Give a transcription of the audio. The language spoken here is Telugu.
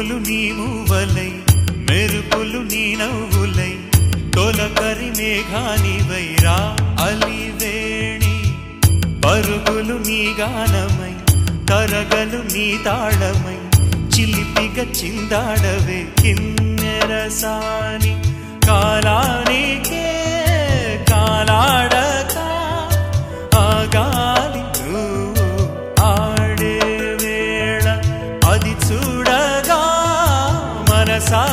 పువ్వులు నీ మూవలై మెరుపులు నీ నవ్వులై తొలకరి మేఘానివై రా అలివేణి పరుగులు నీ గానమై తరగలు నీ తాళమై చిలిపిగా చిందాడవే కిన్నెరసాని కాలానికే కాలాడక ఆగాలి నువ్వు ఆడే వేళ అది చూడగా మనసా